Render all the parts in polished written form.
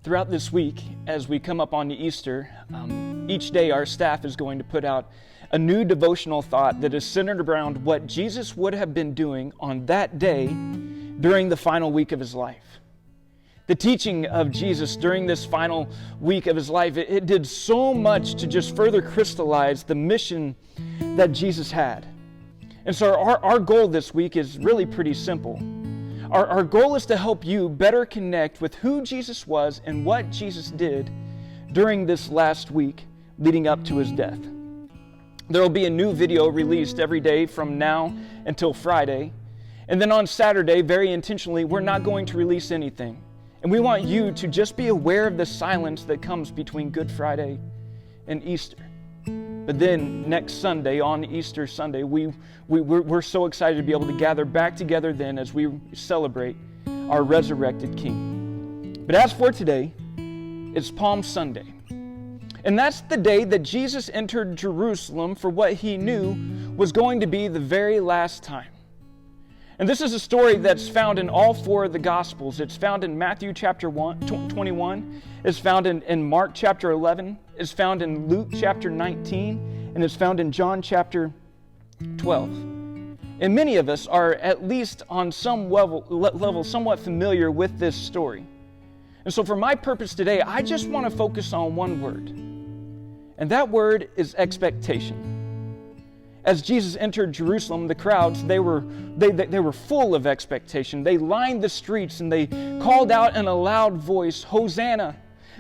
Throughout this week, as we come up on Easter, each day our staff is going to put out a new devotional thought that is centered around what Jesus would have been doing on that day during the final week of his life. The teaching of Jesus during this final week of his life, it did so much to just further crystallize the mission that Jesus had. And so our goal this week is really pretty simple. Our goal is to help you better connect with who Jesus was and what Jesus did during this last week leading up to his death. There will be a new video released every day from now until Friday. And then on Saturday, very intentionally, we're not going to release anything. And we want you to just be aware of the silence that comes between Good Friday and Easter. But then next Sunday, on Easter Sunday, we're so excited to be able to gather back together then as we celebrate our resurrected King. But as for today, it's Palm Sunday. And that's the day that Jesus entered Jerusalem for what he knew was going to be the very last time. And this is a story that's found in all four of the Gospels. It's found in Matthew chapter 21. It's found in Mark chapter 11. It's found in Luke chapter 19. And it's found in John chapter 12. And many of us are at least on some level somewhat familiar with this story. And so for my purpose today, I just want to focus on one word. And that word is expectation. As Jesus entered Jerusalem, the crowds, they were full of expectation. They lined the streets and they called out in a loud voice, "Hosanna!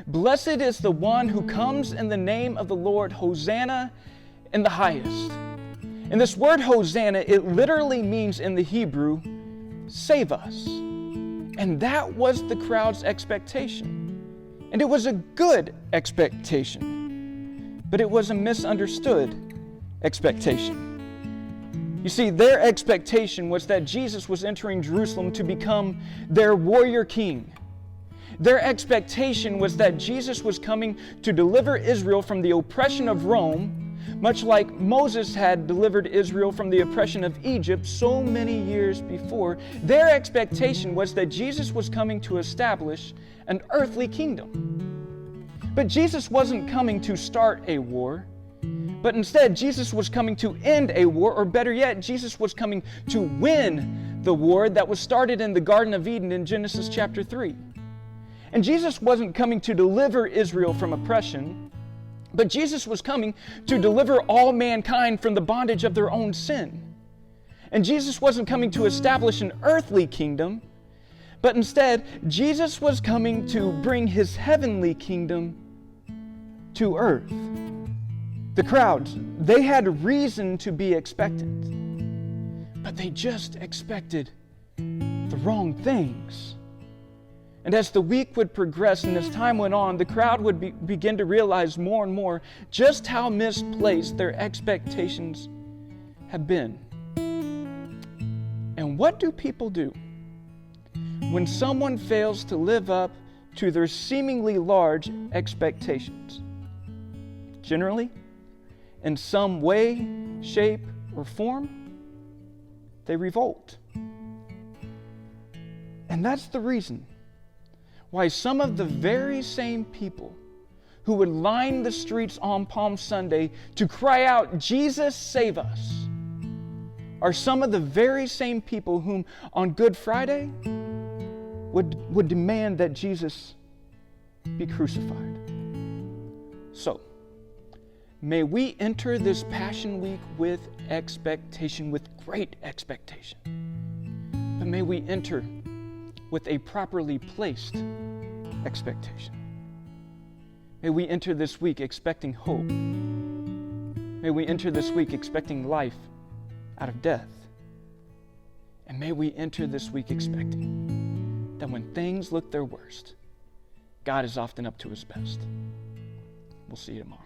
Blessed is the one who comes in the name of the Lord. Hosanna in the highest." And this word Hosanna, it literally means in the Hebrew, save us. And that was the crowd's expectation. And it was a good expectation. But it was a misunderstood expectation. You see, their expectation was that Jesus was entering Jerusalem to become their warrior king. Their expectation was that Jesus was coming to deliver Israel from the oppression of Rome, much like Moses had delivered Israel from the oppression of Egypt so many years before. Their expectation was that Jesus was coming to establish an earthly kingdom. But Jesus wasn't coming to start a war. But instead, Jesus was coming to end a war, or better yet, Jesus was coming to win the war that was started in the Garden of Eden in Genesis chapter 3. And Jesus wasn't coming to deliver Israel from oppression, but Jesus was coming to deliver all mankind from the bondage of their own sin. And Jesus wasn't coming to establish an earthly kingdom, but instead, Jesus was coming to bring his heavenly kingdom to earth. The crowds, they had reason to be expectant, but they just expected the wrong things. And as the week would progress and as time went on, the crowd would begin to realize more and more just how misplaced their expectations have been. And what do people do when someone fails to live up to their seemingly large expectations? Generally, in some way, shape, or form, they revolt. And that's the reason why some of the very same people who would line the streets on Palm Sunday to cry out, "Jesus, save us," are some of the very same people whom on Good Friday would demand that Jesus be crucified. So, may we enter this Passion Week with expectation, with great expectation. But may we enter with a properly placed expectation. May we enter this week expecting hope. May we enter this week expecting life out of death. And may we enter this week expecting that when things look their worst, God is often up to his best. We'll see you tomorrow.